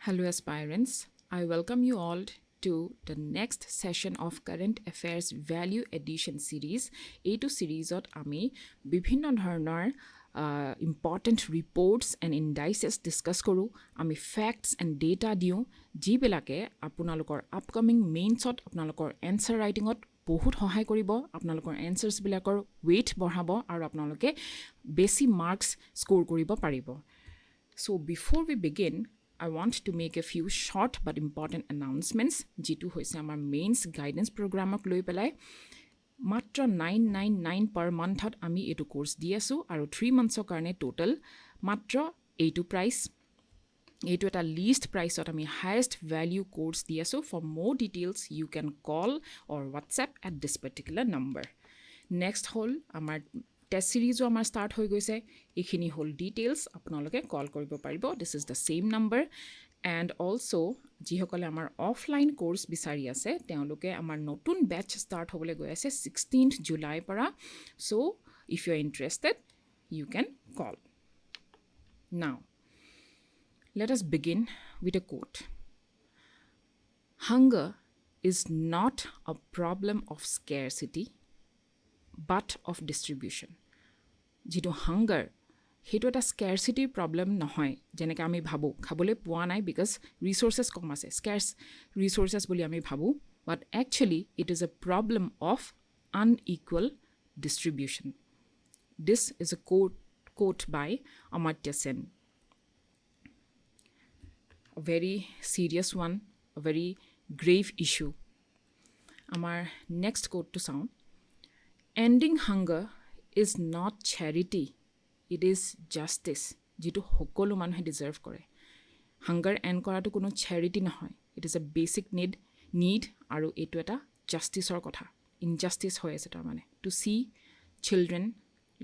Hello aspirants, I welcome you all to the next session of Current Affairs Value Addition Series. এইটো চিৰিজত আমি বিভিন্ন ধৰণৰ important reports and indices discuss কৰোঁ. আমি facts and data দিওঁ যিবিলাকে আপোনালোকৰ upcoming mainsত আপোনালোকৰ answer writingত বহুত সহায় কৰিব, আপোনালোকৰ answersবিলাকৰ weight বঢ়াব আৰু আপোনালোকে বেছি marks score কৰিব পাৰিব. So before we begin, I want to make a few short but important announcements. Jitu hoise amar mains guidance programok loi pelai matra 999 per month hat ami etu course di asu aru 3 months or karne total matra etu price etu eta least price ot ami highest value course di asu. For more details you can call or WhatsApp at this particular number. Next whole amar test series o amar start hoi goise ekhini hol details apnaloke call koribo paribo. This is the same number. And also jihokole amar offline course bisari ase teoloke amar notun batch start hobole goi ase 16th July para. So if you are interested you can call. Now let us begin with a quote. Hunger is not a problem of scarcity but of distribution. Jitu hunger hetu eta scarcity problem nohoy jeneka ami bhabu khabole pua nai because resources kom ase, scarce resources boli ami bhabu, but actually it is a problem of unequal distribution. This is a quote by Amartya Sen. A very serious one, a very grave issue. Amar next quote to sound. Ending hunger is not charity, it is justice. Jitu hokolu manhe deserve kore. Hunger end koratu kono charity nahoy. It is a basic need aru etu eta justice or kotha. Injustice hoy ase tar mane to see children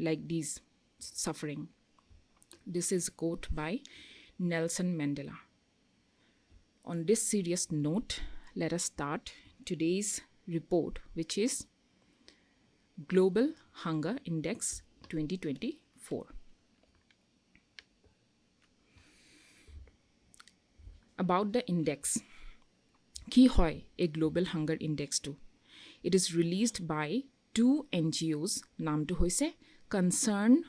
like these suffering. This is a quote by Nelson Mandela. On this serious note, let us start today's report, which is Global Hunger Index 2024. About the index. Ki hoy a Global Hunger Index to? It is released by two NGOs. Naam to hoise Concern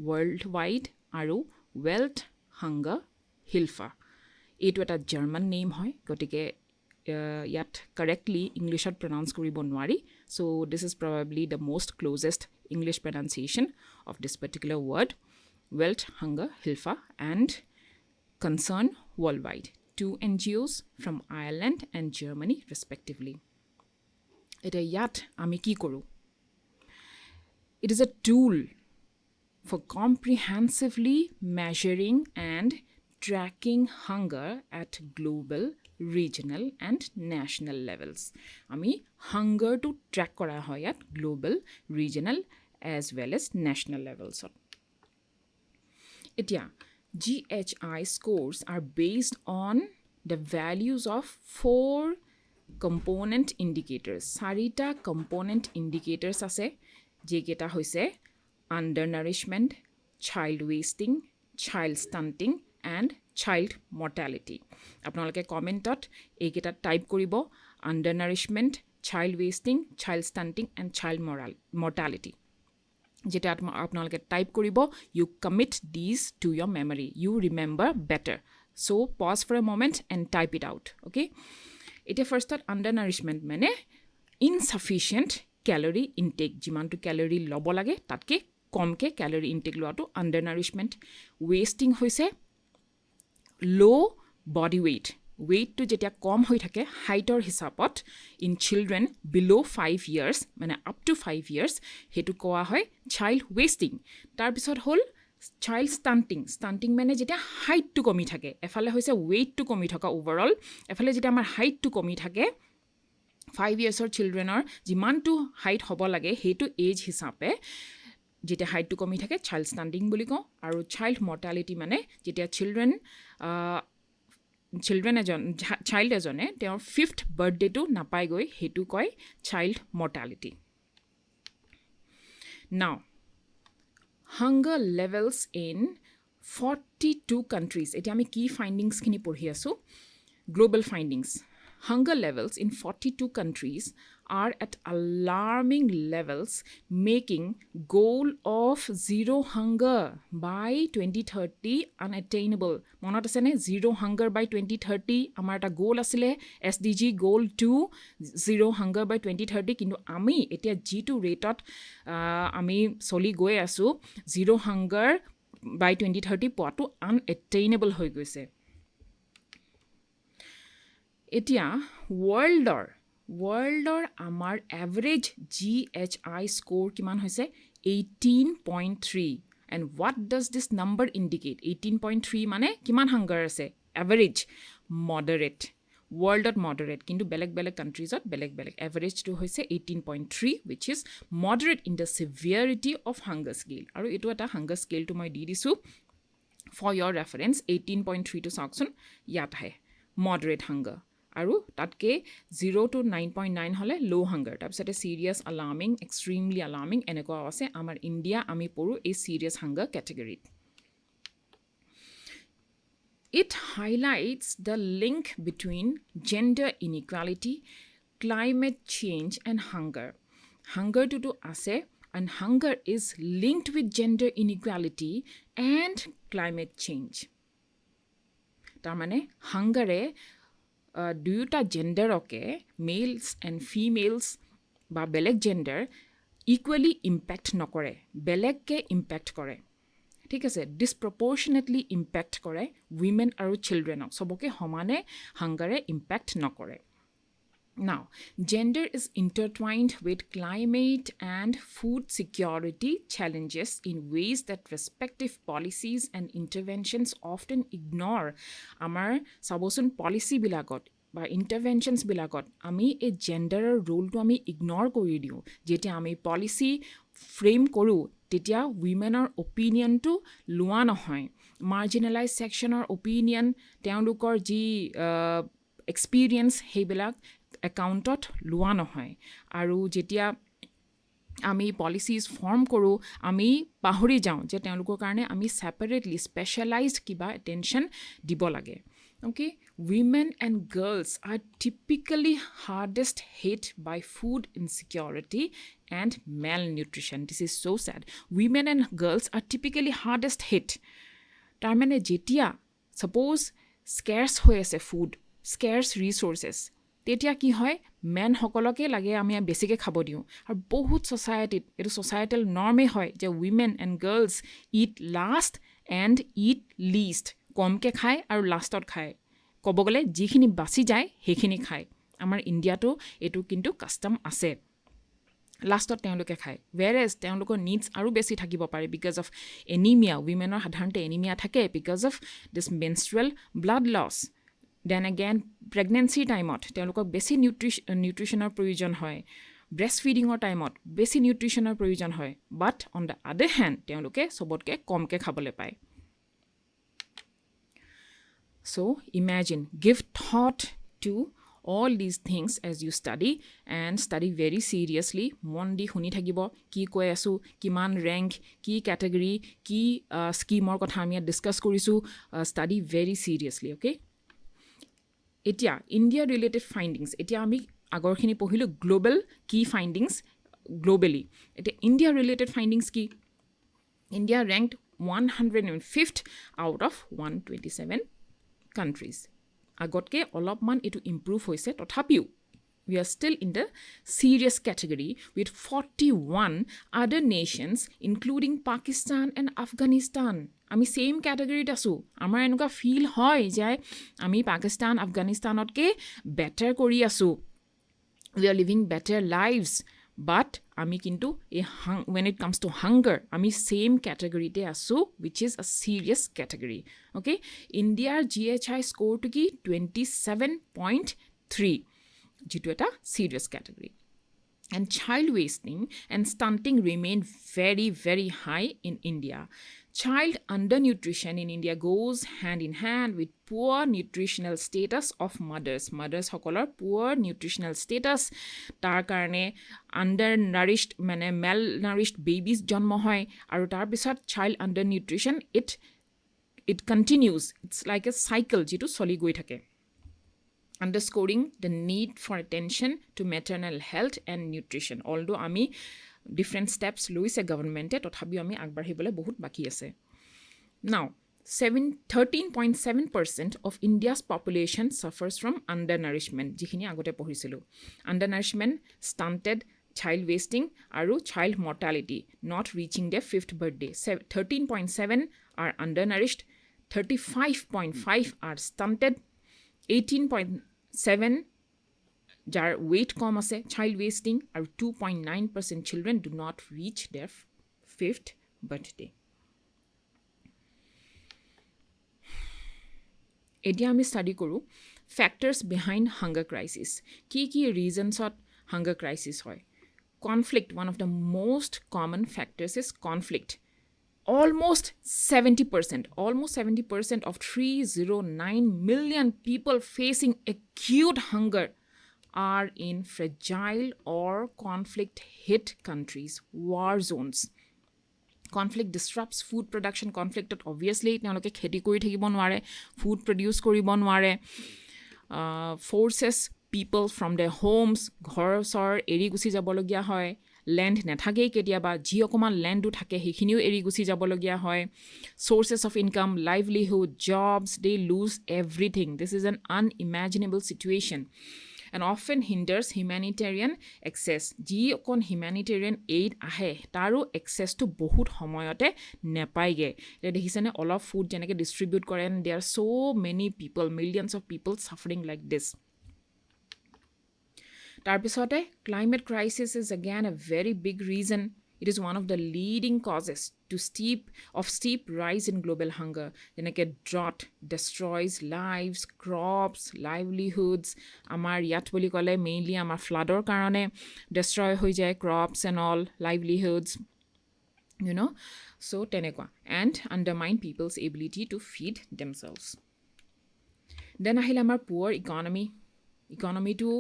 Worldwide aru Wealth Hunger Hilfa. Etu eta German name hoy. Gotike yet correctly English at pronounce koribo nwari. So this is probably the most closest English pronunciation of this particular word. Wealth Hunger Hilfa and Concern Worldwide. Two NGOs from Ireland and Germany respectively. Eta yat ami ki koru? It is a tool for comprehensively measuring and tracking hunger at global, regional and national levels. Ami hunger to track kora hoy at global, regional as well as national levels. Etya GHI scores are based on the values of 4 component indicators. Sarita component indicators ase jeketa hoise undernourishment, child wasting, child stunting and child mortality. Apnaloke commentot eketa type koribo undernourishment, child wasting, child stunting and child mortality. Jeta apnaloke type koribo, you commit these to your memory, you remember better. So pause for a moment and type it out. Okay, ite first thought undernourishment mane insufficient calorie intake. Jiman to calorie lobo lage tatke komke calorie intake loa to undernourishment. Wasting hoise low body weight. Weight to jetia kom hoi thake height or hisapot in children below 5 years mane up to 5 years hetu koa hoy child wasting. Tar pisot hol child stunting mane jetia height to komi thake efale hoise weight to komi thaka overall efale jetia amar height to komi thake 5 years or children or jiman to height hobo lage hetu age hisape jetia height to komi thake child stunting boli ko. Aru child mortality mane jetia child ejone their 5th birthday to napai goi hetu koi child mortality. Now hunger levels in 42 countries, এতিয়া আমি key findings খিনি পঢ়ি আছো, global findings. Hunger levels in 42 countries are at alarming levels, making goal of zero hunger by 2030 unattainable. Monot ase ne zero hunger by 2030 amar eta goal asile SDG goal 2 zero hunger by 2030 kintu ami etia G2 rate ot ami soli goe asu zero hunger by 2030 poatu unattainable hoi goise. এতিয়া ৱৰ্ল্ডৰ আমাৰ average GHI score কিমান হৈছে 18.3 and what does this number indicate 18.3 মানে কিমান hunger আছে average moderate ৱৰ্ল্ডত moderate কিন্তু বেলেগ কাণ্ট্ৰিজত বেলেগ এভাৰেজটো হৈছে 18.3 which is moderate in the severity of hunger scale আৰু এটো এটা hunger scale টো মই দি দিছো for your reference 18.3 to চাওকচোন ইয়াত আহে moderate hunger আৰু তাতকে 0 to 9.9 হলে low hunger তাৰপিছতে serious alarming extremely alarming এনেকুৱা আছে আমাৰ ইণ্ডিয়া আমি পঢ়ো এই serious hunger category. It highlights the link between gender inequality, climate change and hunger. Hunger to ase and hunger is linked with gender inequality and climate change. তাৰমানে hunger দুয়োটা জেন্ডাৰকে males and ফিমেলছ বা বেলেগ gender equally impact নকৰে বেলেগকে impact কৰে ঠিক আছে ডিছপ্ৰপৰ্চনেটলি impact কৰে উইমেন আৰু চিলড্ৰেনক সবকে সমানে হাংগাৰে ইম্পেক্ট নকৰে Now, gender is intertwined with climate and food security challenges in ways that respective policies and interventions often ignore. Amar sabosun policy bilagot বা interventions bilagot ami a gender role to ami ignore kori diu jete ami policy frame koru tetia women or opinion to lua nohoy marginalized section or opinion teolukor ji experience hebilak একাউণ্টত লোৱা নহয় আৰু যেতিয়া আমি policies form কৰোঁ আমি পাহৰি যাওঁ যে তেওঁলোকৰ কাৰণে আমি সেপাৰেটলি স্পেশালাইজড কিবা এটেনশন দিব লাগে okay women and girls are typically hardest hit by food insecurity and malnutrition this is so sad women and girls are typically hardest hit তাৰমানে যেতিয়া suppose scarce হৈ আছে food scarce resources তেতিয়া কি হয় মেন সকলকে লাগে আমি বেছিকে খাব দিও আৰু বহুত সোসাইটিত এটো সোসাইটাল নৰ্মে হয় যে women and girls it last and it list কমকে খায় আৰু লাষ্টত খায় ক'ব গ'লে যিখিনি বাছি যায় সেইখিনি খায় আমাৰ ইণ্ডিয়াটো এটো কিন্তু কাস্টম আছে লাষ্টত তেওঁলোকে খায় whereas তেওঁলোকৰ needs আৰু বেছি থাকিব পাৰে because of anemia womenৰ সাধাৰণতে anemia থাকে because of this menstrual blood loss then again pregnancy time ot telokok besi nutritional provision hoy breastfeeding or time ot besi nutritional provision hoy but on the other hand teloke sobotke komke khabole pai so imagine give thought to all these things as you study and study very seriously mondi huni thakibo ki koi asu kiman rank ki category ki scheme or kotha ami discuss korisu study very seriously okay এতিয়া India related findings এতিয়া আমি আগৰখিনি পঢ়িলো global কি findings globally এতিয়া India related findings কি India ৰ্যাঙ্কড 105th out of 127 countries আগতকে অলপমান এটো ইমপ্ৰুভ হৈছে তথাপিও we are still in the serious category with 41 other nations including Pakistan and Afghanistan আমি সেম ক্যাটাগরিত আছো আমাৰ এনেকুৱা ফিল হয় যে আমি পাকিস্তান আফগানিস্তানতকে বেটাৰ কৰি আছো we are living better lives but আমি কিন্তু when it comes to hunger আমি same category te asu which is a serious category okay India GHI score to ki 27.3 jitu eta serious category and child wasting and stunting remain very very high in India child undernutrition in India goes hand in hand with poor nutritional status of mothers hokolor poor nutritional status tar karone undernourished malnourished babies jonmo hoy aru tar bisot child undernutrition it it continues. It's like a cycle jitu soli goi thake, underscoring the need for attention to maternal health and nutrition. Although ami different steps loise government e tothabi ami agbahibole bahut baki ase. Now 13.7% of India's population suffers from undernourishment. Jikhini agote pohisilu. Undernourishment, stunted child wasting, aru child mortality not reaching their 5th birthday. 13.7 are undernourished, 35.5 are stunted, 18.7 jar weight kom ase, child wasting, aru 2.9% children do not reach their 5th birthday. এতিয়া আমি study কৰোঁ factors behind hunger crisis. কি ৰিজনছত hunger crisis হয়? Conflict, one of the most common factors is conflict. Almost 70% of 309 million people facing acute hunger are in fragile or conflict-hit countries, war zones. Conflict disrupts food production. Conflict obviously তেওঁলোকে খেতি কৰি থাকিব নোৱাৰে, food produce কৰিব নোৱাৰে, forces people from their homes, ঘৰ চৰ এৰি গুচি যাবলগীয়া হয়, লেণ্ড নাথাকেই কেতিয়াবা, যি অকণমান লেণ্ডো থাকে সেইখিনিও এৰি গুচি যাবলগীয়া হয়, sources of income, livelihood, jobs, they lose everything. This is an unimaginable situation and often hinders humanitarian access. যি অকণ humanitarian aid আহে তাৰো accessটো বহুত সময়তে নেপায়গে. এতিয়া দেখিছেনে অলপ ফুড যেনেকৈ ডিষ্ট্ৰিবিউট কৰে, and there are so many people, millions of people suffering like this. তাৰপিছতে climate crisis is again a very big reason. It is one of the leading causes to steep rise in global hunger. যেনেকৈ drought destroys lives, crops, livelihoods. আমাৰ ইয়াত বুলি ক'লে mainly আমাৰ ফ্লাডৰ কাৰণে destroy হৈ যায় crops and all livelihoods, you know. So তেনেকুৱা, and undermine people's ability to feed themselves. Then আহিলে আমাৰ poor economy to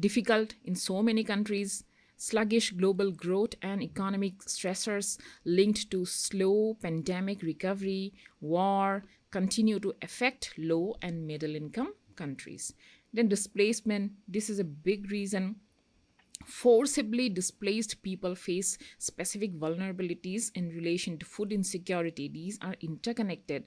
difficult in so many countries. Sluggish global growth and economic stressors linked to slow pandemic recovery, war, continue to affect low and middle income countries. Then displacement, this is a big reason. Forcibly displaced people face specific vulnerabilities in relation to food insecurity. These are interconnected,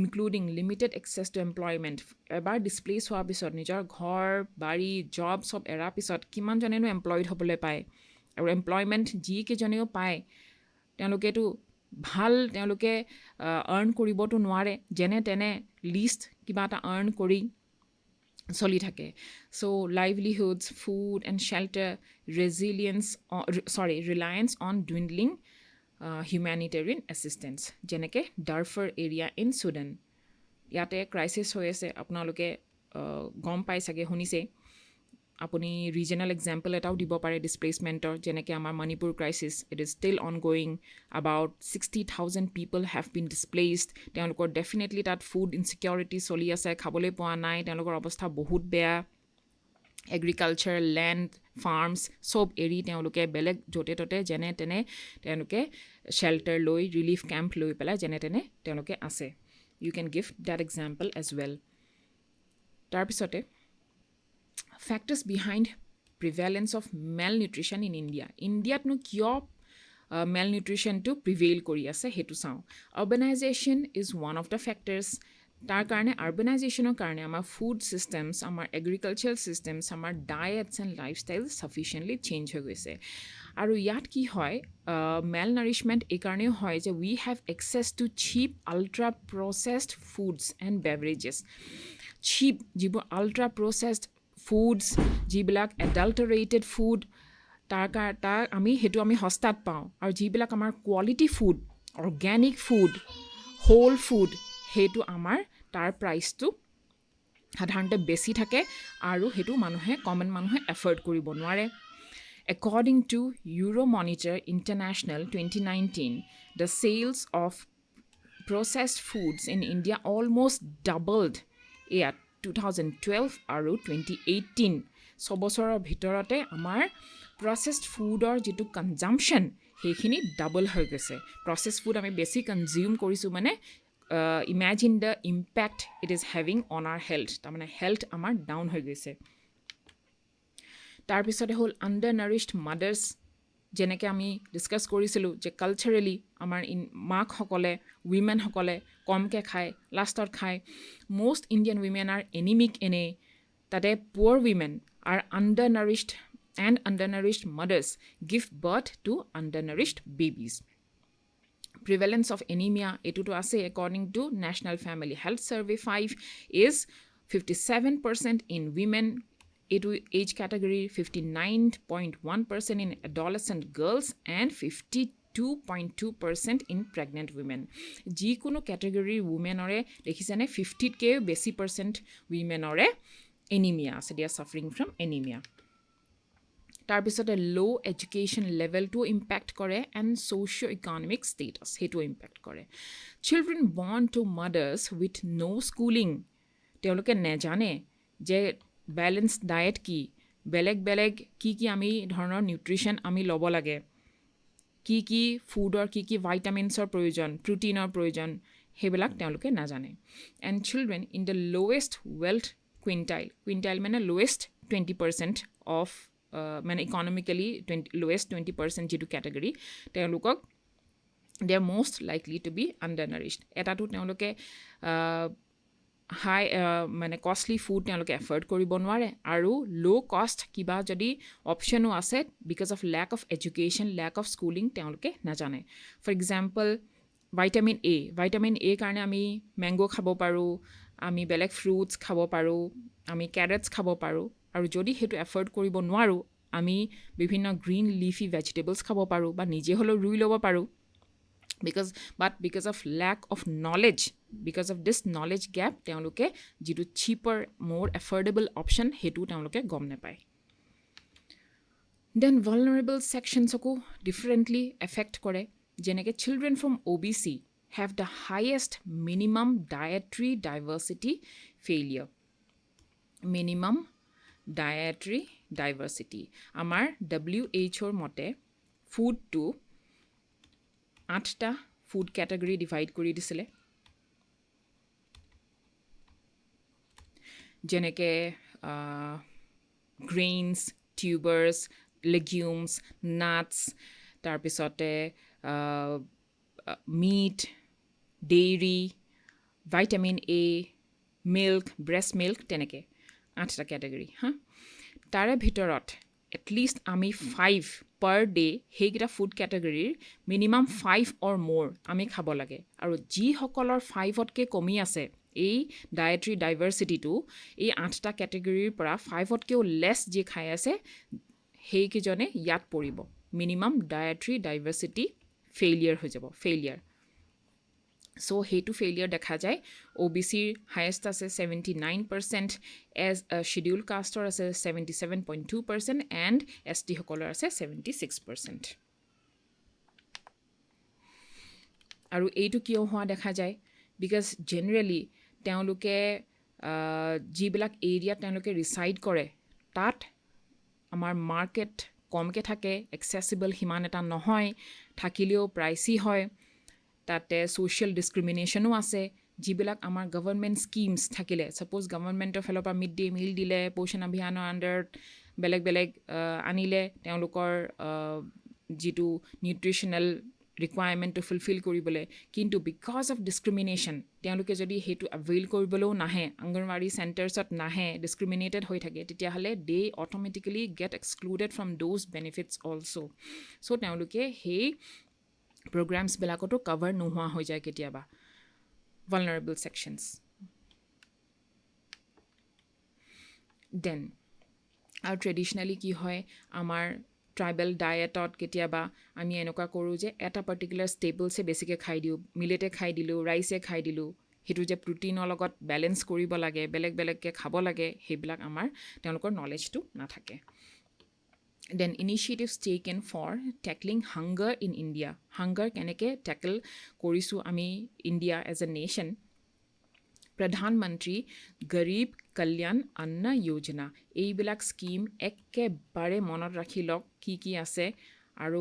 including limited access to employment. এবাৰ displace হোৱাৰ পিছত নিজৰ ঘৰ বাৰী job চব এৰাৰ পিছত কিমানজনেনো employed হ'বলৈ পায়, আৰু এমপ্লয়মেণ্ট যিকেইজনেও পায় তেওঁলোকেতো ভাল তেওঁলোকে আৰ্ণ কৰিবতো নোৱাৰে, যেনে তেনে লিষ্ট কিবা এটা আৰ্ণ কৰি চলি থাকে. So livelihoods, food and shelter, reliance on dwindling humanitarian assistance. যেনেকৈ Darfur area in Sudan. ইয়াতে ক্ৰাইচিছ হৈ আছে, আপোনালোকে গম পাই চাগে, শুনিছে আপুনি. ৰিজনেল এক্সাম্পল এটাও দিব পাৰে ডিছপ্লেচমেণ্টৰ, যেনেকৈ আমাৰ Manipur crisis, it is still on going. about 60,000 people have been displaced. তেওঁলোকৰ ডেফিনেটলি তাত ফুড ইনচিকিউৰিটি চলি আছে, খাবলৈ পোৱা নাই, তেওঁলোকৰ অৱস্থা বহুত বেয়া. এগ্ৰিকালচাৰ, লেণ্ড, ফাৰ্মছ চব এৰি তেওঁলোকে বেলেগ য'তে ত'তে যেনে তেনে তেওঁলোকে শ্বেল্টাৰ লৈ, ৰিলিফ কেম্প লৈ পেলাই যেনে তেনে তেওঁলোকে আছে. You can give that example as well. তাৰপিছতে factors behind prevalence of malnutrition in India. ইণ্ডিয়াতনো কিয় malnutritionটো প্ৰিভেইল কৰি আছে সেইটো চাওঁ. Urbanization is one of the factors. তাৰ কাৰণে আৰ্বানাইজেশ্যনৰ কাৰণে আমাৰ ফুড ছিষ্টেমছ, আমাৰ এগ্ৰিকালচাৰেল ছিষ্টেমছ, আমাৰ ডায়েটছ এণ্ড লাইফষ্টাইল ছাফিচিয়েণ্টলি চেঞ্জ হৈ গৈছে. আৰু ইয়াত কি হয়, মেল নাৰিছমেণ্ট এইকাৰণেও হয় যে we have access to cheap ultra processed foods and beverages. Cheap যিবোৰ আল্ট্ৰা প্ৰচেছড ফুডছ, যিবিলাক এডাল্টাৰেটেড ফুড, তাৰ আমি সস্তাত পাওঁ. আৰু যিবিলাক আমাৰ quality food, organic food, whole food, সেইটো আমাৰ তাৰ প্ৰাইচটো সাধাৰণতে বেছি থাকে আৰু সেইটো কমন মানুহে এফৰ্ড কৰিব নোৱাৰে. According to Euromonitor International 2019, the sales of processed foods in India almost doubled at 2012 আৰু 2018. ছবছৰৰ ভিতৰতে আমাৰ প্ৰচেছড ফুডৰ যিটো কনজাম্পশ্যন সেইখিনি ডাবল হৈ গৈছে. প্ৰচেছড ফুড আমি বেছি কনজিউম কৰিছোঁ, মানে imagine the impact it is having on our health. তাৰমানে health আমাৰ down হৈ গৈছে. তাৰপিছতে হ'ল undernourished mothers, যেনেকৈ আমি ডিছকাছ কৰিছিলোঁ যে কালচাৰেলি আমাৰ মাকসকলে উইমেনসকলে কমকৈ খায়, লাষ্টত খায়. most Indian women are anemic এনেই, তাতে poor women are undernourished and undernourished mothers give birth to undernourished babies. Prevalence of anemia, etuto ase according to National Family Health Survey 5 is 57% in women age category, 59.1% in adolescent girls, and 52.2% in pregnant women. যিকোনো category women ore দেখিছেনে 50k বেছি percent women ore anemia আছে, they are suffering from anemia. তাৰপিছতে low education লেভেলটো impact কৰে and socio' economic status সেইটো impact কৰে. Children born to mothers with no' schooling, তেওঁলোকে নেজানে যে বেলেঞ্চ ডায়েট কি, বেলেগ বেলেগ কি আমি ধৰণৰ নিউট্ৰিশ্যন আমি ল'ব লাগে, কি ফুডৰ কি ভাইটামিনছৰ প্ৰয়োজন, প্ৰটিনৰ প্ৰয়োজন, সেইবিলাক তেওঁলোকে নাজানে. And children in the lowest wealth quintile মানে লোৱেষ্ট 20% অফ মানে ইকনমিকেলি লোৱেষ্ট 20% যিটো কেটেগৰী, তেওঁলোকক they are most likely to be undernourished. এটাতো তেওঁলোকে হাই মানে কষ্টলি ফুড তেওঁলোকে এফৰ্ড কৰিব নোৱাৰে, আৰু ল' কষ্ট কিবা যদি অপশ্যনো আছে because of lake of education, lake of schooling, তেওঁলোকে নাজানে. ফৰ এক্সাম্পল ভাইটামিন এ কাৰণে আমি মেংগ' খাব পাৰোঁ, আমি বেলেগ ফ্ৰুটছ খাব পাৰোঁ, আমি কেৰেটছ খাব পাৰোঁ, আৰু যদি সেইটো এফৰ্ড কৰিব নোৱাৰোঁ আমি বিভিন্ন গ্ৰীণ লিফি ভেজিটেবলছ খাব পাৰোঁ বা নিজে হ'লেও ৰুই ল'ব পাৰোঁ. because of lack of knowledge, because of this knowledge gap, তেওঁলোকে যিটো cheaper, more affordable option সেইটো তেওঁলোকে গম নাপায়. Then vulnerable sectionsকো differently affect কৰে, যেনেকৈ children from OBC have the highest minimum dietary diversity failure. minimum dietary diversity. আমাৰ WHOৰ মতে ফুডটো 8টা ফুড কেটেগৰী ডিভাইড কৰি দিছিলে, যেনেকৈ গ্ৰেইনছ, টিউবাৰ্ছ, লেগিউমছ, নাটছ, তাৰপিছতে meat, dairy, vitamin A, milk, breast milk, তেনেকৈ 8টা কেটেগৰী. তাৰে ভিতৰত এটলিষ্ট আমি 5 পাৰ ডে সেইকেইটা ফুড কেটেগৰীৰ মিনিমাম 5 অৰ মোৰ আমি খাব লাগে. আৰু যিসকলৰ 5তকৈ কমি আছে এই ডায়েটৰী ডাইভাৰ্চিটিটো, এই 8টা কেটেগৰীৰ পৰা 5তকৈও লেছ যি খাই আছে সেইকেইজনে ইয়াত পৰিব, মিনিমাম ডায়েটৰী ডাইভাৰ্চিটি ফেইলিয়াৰ হৈ যাব, ফেইলিয়াৰ. চ' সেইটো ফেইলিয়াৰ দেখা যায়. OBCৰ হায়েষ্ট আছে 79%, এজ শ্বিডিউল কাষ্টৰ আছে 77.2%, এণ্ড ST সকলৰ আছে 76%. আৰু এইটো কিয় হোৱা দেখা যায়? বিকজ জেনেৰেলি তেওঁলোকে যিবিলাক এৰিয়াত তেওঁলোকে ৰিচাইড কৰে তাত আমাৰ মাৰ্কেট কমকৈ থাকে, একচেচিবল সিমান এটা নহয়, থাকিলেও প্ৰাইচি হয়, তাতে ছ'চিয়েল ডিছক্ৰিমিনেশ্যনো আছে. যিবিলাক আমাৰ গভৰ্ণমেণ্ট স্কিমছ থাকিলে, ছাপ'জ গভৰ্ণমেণ্টৰ ফালৰ পৰা মিড ডে মিল দিলে, পোষণ অভিযানৰ আণ্ডাৰত বেলেগ বেলেগ আনিলে তেওঁলোকৰ যিটো নিউট্ৰিশ্যনেল ৰিকুৱাৰমেণ্টটো ফুলফিল কৰিবলৈ, কিন্তু বিকজ অফ ডিছক্ৰিমিনেশ্যন তেওঁলোকে যদি সেইটো এভেইল কৰিবলৈও নাহে, অংগনৱাড়ী চেণ্টাৰ্ছত নাহে, ডিছক্ৰিমিনেটেড হৈ থাকে, তেতিয়াহ'লে they automatically get excluded from those benefits also'. So' তেওঁলোকে সেই প্ৰগ্ৰামছবিলাকতো কভাৰ নোহোৱা হৈ যায় কেতিয়াবা. vulnerable sections. Then আৰু ট্ৰেডিশ্যনেলি কি হয়, আমাৰ ট্ৰাইবেল ডায়েটত কেতিয়াবা আমি এনেকুৱা কৰোঁ যে এটা পাৰ্টিকুলাৰ ষ্টেপলছে বেছিকৈ খাই দিওঁ, মিলেটে খাই দিলোঁ, ৰাইচে খাই দিলোঁ, সেইটো যে প্ৰটিনৰ লগত বেলেঞ্চ কৰিব লাগে, বেলেগ বেলেগকৈ খাব লাগে, সেইবিলাক আমাৰ তেওঁলোকৰ নলেজটো নাথাকে. Then initiatives taken for tackling hunger in India. Hunger কেনেকৈ টেকল কৰিছোঁ আমি ইণ্ডিয়া এজ এ নেশ্যন. প্ৰধানমন্ত্ৰী গৰীব কল্যাণ অন্ন যোজনা, এইবিলাক স্কিম একেবাৰে মনত ৰাখি লওক কি আছে, আৰু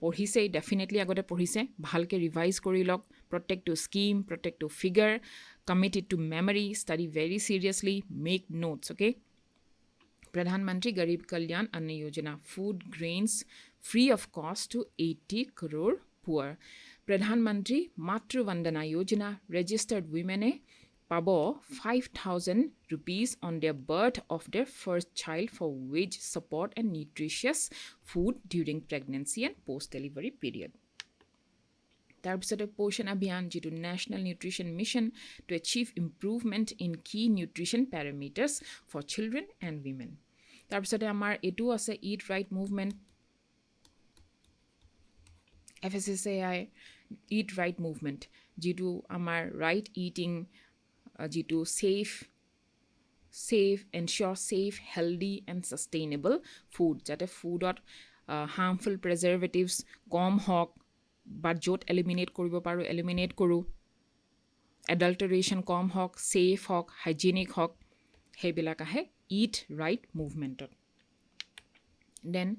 পঢ়িছেই, ডেফিনেটলি আগতে পঢ়িছে, ভালকৈ ৰিভাইজ কৰি লওক, protect to scheme, protect to figure, commit it to memory, study very seriously, make notes, okay? Pradhan Mantri Garib Kalyan Anna Yojana, food grains free of cost to 80 crore poor. Pradhan Mantri Matru Vandana Yojana, registered women pabo 5,000 rupees on their birth of their first child for wage support and nutritious food during pregnancy and post-delivery period. তাৰপিছতে পোষণ অভিযান যিটো national nutrition mission to achieve improvement in key nutrition parameters for children and women তাৰপিছতে আমাৰ এইটো আছে eat right movement FSSAI eat right movement যিটো আমাৰ right eating যিটো safe ensure safe healthy and sustainable food যাতে ফুডত হাৰ্মফুল প্ৰিজাৰ্ভেটিভছ কম হওক বা য'ত এলিমিনেট কৰিব পাৰোঁ এলিমিনেট কৰোঁ এডাল্টাৰেশ্যন কম হওক ছেফ হওক হাইজেনিক হওক সেইবিলাক আহে ইট ৰাইট মুভমেণ্টত then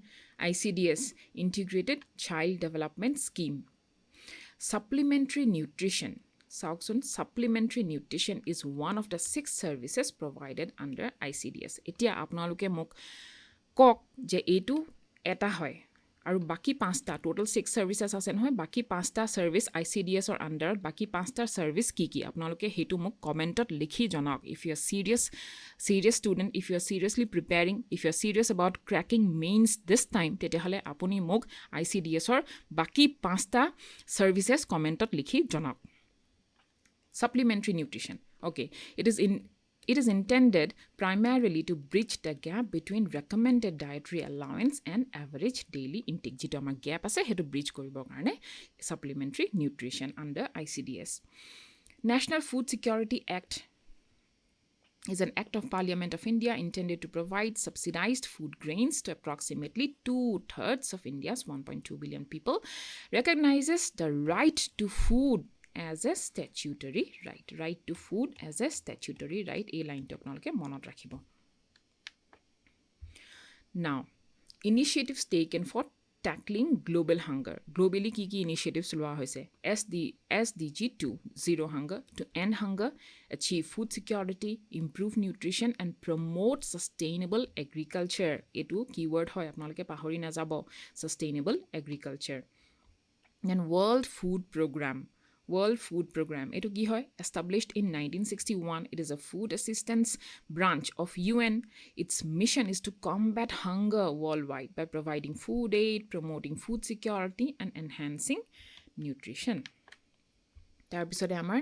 ICDS integrated child development scheme supplementary nutrition চাওকচোন supplementary nutrition is one of the 6 services provided under ICDS এতিয়া আপোনালোকে মোক কওক যে এইটো এটা হয় আৰু বাকি 5টা টোটাল 6 ছাৰ্ভিচেছ আছে নহয় বাকি 5টা ছাৰ্ভিচ ICDSৰ আণ্ডাৰত বাকি 5টা ছাৰ্ভিচ কি আপোনালোকে হেতু মোক কমেণ্টত লিখি জনাওক if you are serious student if you are seriously preparing if you are serious about cracking mains this time তেতিয়াহ'লে আপুনি মোক ICDSৰ বাকি 5টা ছাৰ্ভিচেছ কমেণ্টত লিখি জনাওক supplementary nutrition okay it is intended primarily to bridge the gap between recommended dietary allowance and average daily intake যেটো আমাৰ gap আছে হেতু bridge কৰিবৰ কাৰণে supplementary nutrition under ICDS National Food Security Act is an act of Parliament of India intended to provide subsidized food grains to approximately 2/3 of India's 1.2 billion people, recognizes the right to food as a statutory right to food as a statutory right a line to apnalke monot rakhibo now initiatives taken for tackling global hunger globally ki initiatives loa hoise SDG 2 zero hunger to end hunger achieve food security improve nutrition and promote sustainable agriculture etu keyword hoy apnalke pahori na jabo sustainable agriculture and World Food Program etu ki hoy established in 1961 it is a food assistance branch of UN its mission is to combat hunger worldwide by providing food aid promoting food security and enhancing nutrition তাৰপিছতে আমাৰ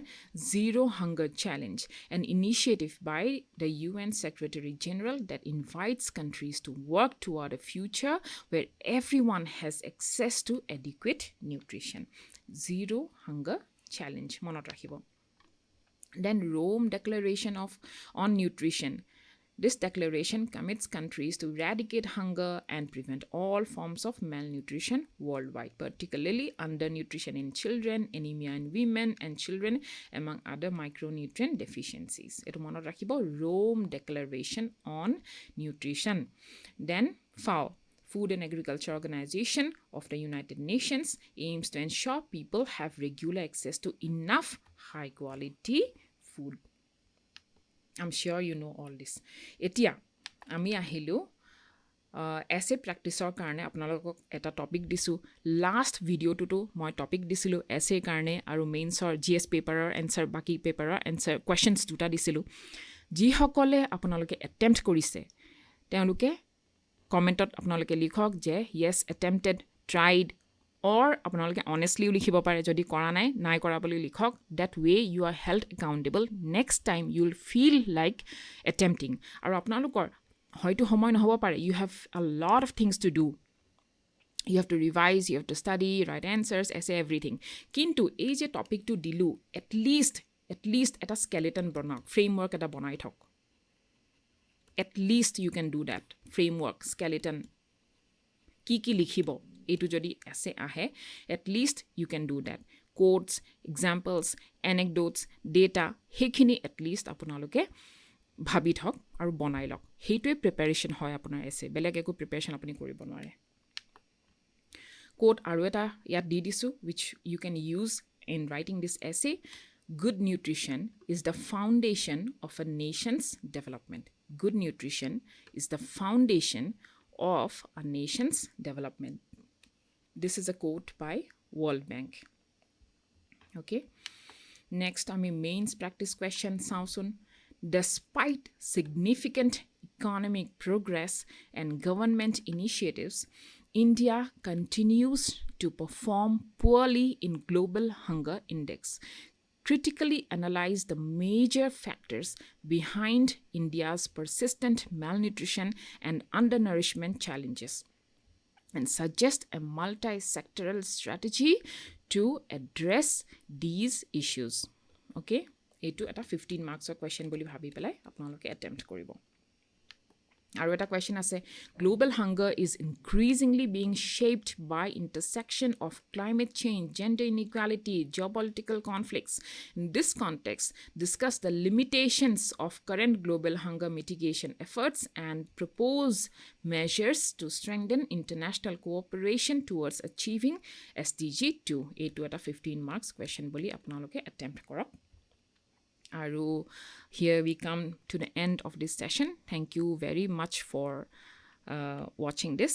Zero Hunger Challenge, an initiative by the UN Secretary General that invites countries to work toward a future where everyone has access to adequate nutrition. Zero Hunger Challenge, monot rakhibo. Then Rome Declaration on Nutrition. This declaration commits countries to eradicate hunger and prevent all forms of malnutrition worldwide, particularly undernutrition in children, anemia in women and children, among other micronutrient deficiencies. Eto monot rakhibo Rome Declaration on Nutrition. Then FAO, Food and Agriculture Organization of the United Nations, aims to ensure people have regular access to enough high quality food. I'm sure you know all this. Etia, ami ahilu essay practiceor karne apnalok eta topic disu. Last video to moi topic disilu essay karne aru mains or GS paper answer baki paper answer questions duta disilu. Ji hokole apnaloke attempt korise. Teonuke কমেণ্টত আপোনালোকে লিখক যে yes attempted tried or আপোনালোকে honestly লিখিব পাৰে যদি কৰা নাই কৰা বুলি লিখক that way you are held accountable next time you will feel like attempting আৰু আপোনালোকৰ হয়তো সময় নহব পাৰে you have a lot of things to do you have to revise you have to study write answers essay everything কিন্তু এই যে টপিকটো দিলু at least এটা skeleton বনাওক framework এটা বনাই থক at least you can do that framework skeleton ki likhibo etu jodi ase ahe at least you can do that quotes examples anecdotes data hekhini at least apunaloke bhabi thok aru banai lok heitue preparation hoy apunar ase beleg eko preparation apuni koribo nare quote aru eta yat di disu which you can use in writing this essay, good nutrition is the foundation of a nation's development. Good nutrition is the foundation of a nation's development. This is a quote by World Bank. Okay. Next, mains practice question sound. Despite significant economic progress and government initiatives, India continues to perform poorly in Global Hunger Index. Critically analyze the major factors behind India's persistent malnutrition and undernourishment challenges and suggest a multi-sectoral strategy to address these issues. Okay? এইটো এটা 15 মাৰ্কছৰ question বুলি ভাবি পেলাই আপোনালোকে attempt কৰিব। আৰু এটা question আছে, global hunger is increasingly being shaped by intersection of climate change, gender inequality, geopolitical conflicts. In this context, discuss the limitations of current global hunger mitigation efforts and propose measures to strengthen international cooperation towards achieving SDG 2। এইটো এটা 15 marks question বুলি আপোনালোকে attempt কৰক। Aru, here we come to the end of this session. Thank you very much for watching this.